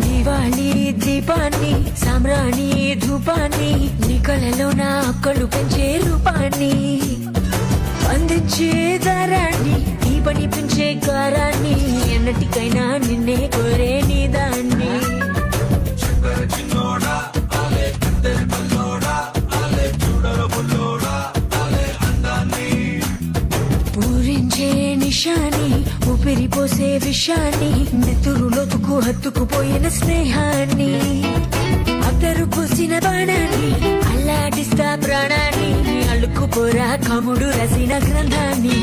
దివాళీ దీపాన్ని సామ్రాణి ధూపాన్ని నీ కళలో నా అక్కలు పెంచే రూపాన్ని అందించే దారాన్ని ఈ పని పెంచే గారాన్ని ఎన్నటికైనా నిన్నే కోరే నీ దాన్ని పూరించే నిషాని ఊపిరిపోసే విషాన్ని నెత్తురులోతుకు హత్తుకుపోయిన స్నేహాన్ని అద్దరు పూసిన బాణాన్ని అల్లాడిస్తా ప్రాణాన్ని అల్లుకుపోరా కముడు రసిన గ్రంథాన్ని